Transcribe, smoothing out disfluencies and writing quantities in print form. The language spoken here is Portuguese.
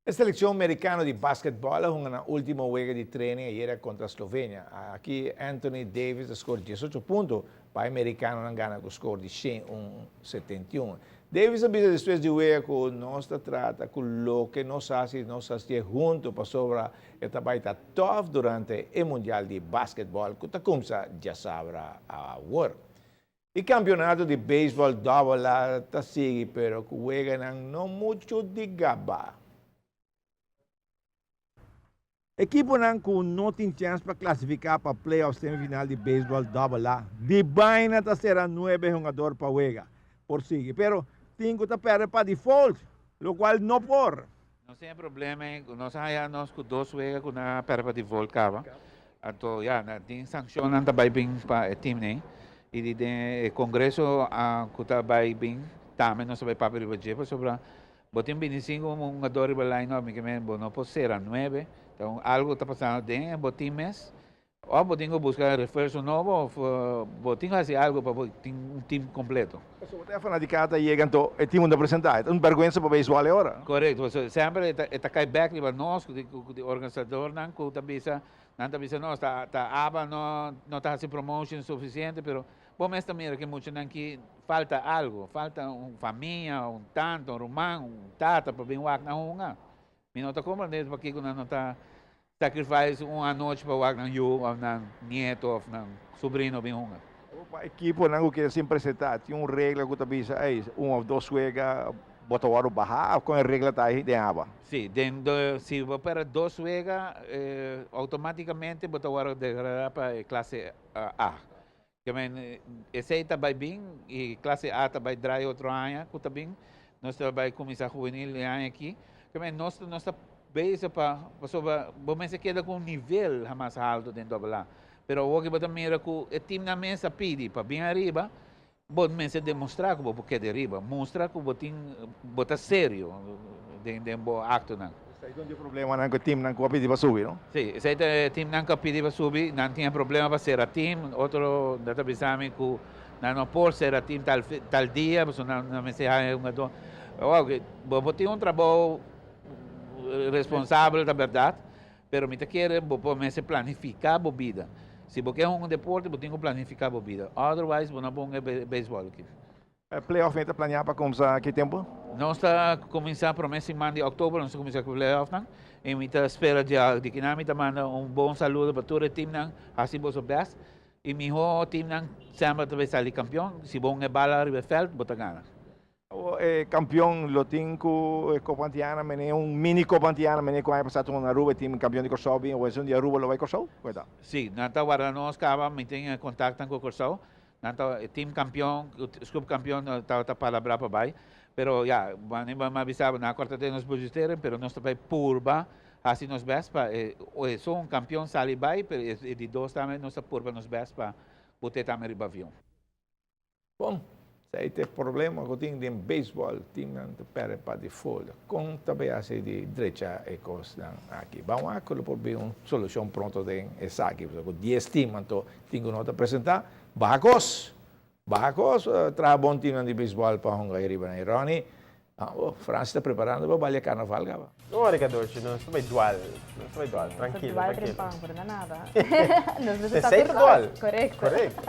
La selección americana de básquetbol jugó una última juego de training ayer contra Eslovenia. Aquí Anthony Davis scorou 18 puntos, para o americano não ganha com o score de 171. Davis avisa depois de juego que nós trata com o que nós fazemos junto para sobre esta baita tough durante o Mundial de Basquetbol, que está começando já sabrá a work. O campeonato de beisebol double está seguindo, pero que juega não muito de gaba. Equipo que não tem chance para classificar para playoff semifinal de beisebol AA. De baina tá será 9 jogadores para jugar por seguir, pero 5 tá perde para default, lo cual não por. Não tem problema, nós hayamos com 2 juega com na perpa de volcava. Então, já, tem sanção também bem para o time, né? E de congresso que também bem, também nós vai para o budget sobre botem 25 jogadores para line up, que não pode ser a 9. Então, algo está passando dentro, botem mês. Ou botem buscar reforço novo, ou botem fazer algo para um time completo. So, você fala de cada chega então o time não apresentar, é uma vergonha para o beisebol agora. Correto, sempre está cai back para nós, o organizador não bisa nós tá aba não tá fazendo promotion suficiente, pero bom mas também que muito não que falta algo, falta família, tanto, irmão, tata para bem wak na hunga. Minota como desde porque não está sacrifice uma noite para wak na you, ou na nieto, ou na sobrinho bem hunga. O equipo não quer se apresentar, tem uma regra que bisa é ou 2 juega bota o barrar com a regra tá aí de aba. Sim, se para 2 juega automaticamente bota o degradar para classe A. Que esse está bem bem e classe A está bem dry outro ano, que também nós vai começar juvenil aqui. Que nós está base para vamos se queda com nível mais alto dentro do lá. Pero o que bota mira que o time na mesa pede para bem arriba, bota se demonstrar que porque de arriba, mostrar que bota sério dentro do acto não. Não tem problema não que o time não pede para subir, não? Sim, esse time não pede para subir, não tem problema para ser a time, outro data bisame que não pode ser a time tal dia, porque não me sei uma do. Ok, botar trabalho responsável da verdade, pero me quer se planificar a vida. Se você é deporte, você tem que planificar a vida. Otherwise, você não pode beisebol aqui. Playoff está planeado para começar que tempo? Nós está começando para mês de outubro, nós começamos com o playoff, e me espera de que nós manda bom saludo para todo o time, assim você best. E meu time sempre vai sair campeão. Se bom é bala no feld, você ganha. O campeão lotinco Copantiana, é mini Copantiana, com a passada na Aruba, time campeão de Corsau, ou é de Aruba lo vai Corsau? Sim, nós agora nós acabamos, me tem contato com o Corsau, nós time campeão, o campeão está para para baixo, pero já, vamos avisar na quarta de nós budgeteiro, pero nós também purba, assim nós best para, só campeão sai baixo, pero de 2 também nós purba nós best para botar também o avião. Bom. Se tem problema que tem de beisebol, o time não perde para default. Com também assim de direita e coisa aqui. Vamos a por ver uma solução pronta de essa aqui. Com 10 times, então, tem que nós apresentar. Barcos, traz bom time de beisebol para jogar aí na Irani. França está preparando para baler carnaval, gaba. No, Ricardo, no estoy dual, tranquilo. Dual, tranquilo. Pero nada. Receita dual. Correcto. Correcto.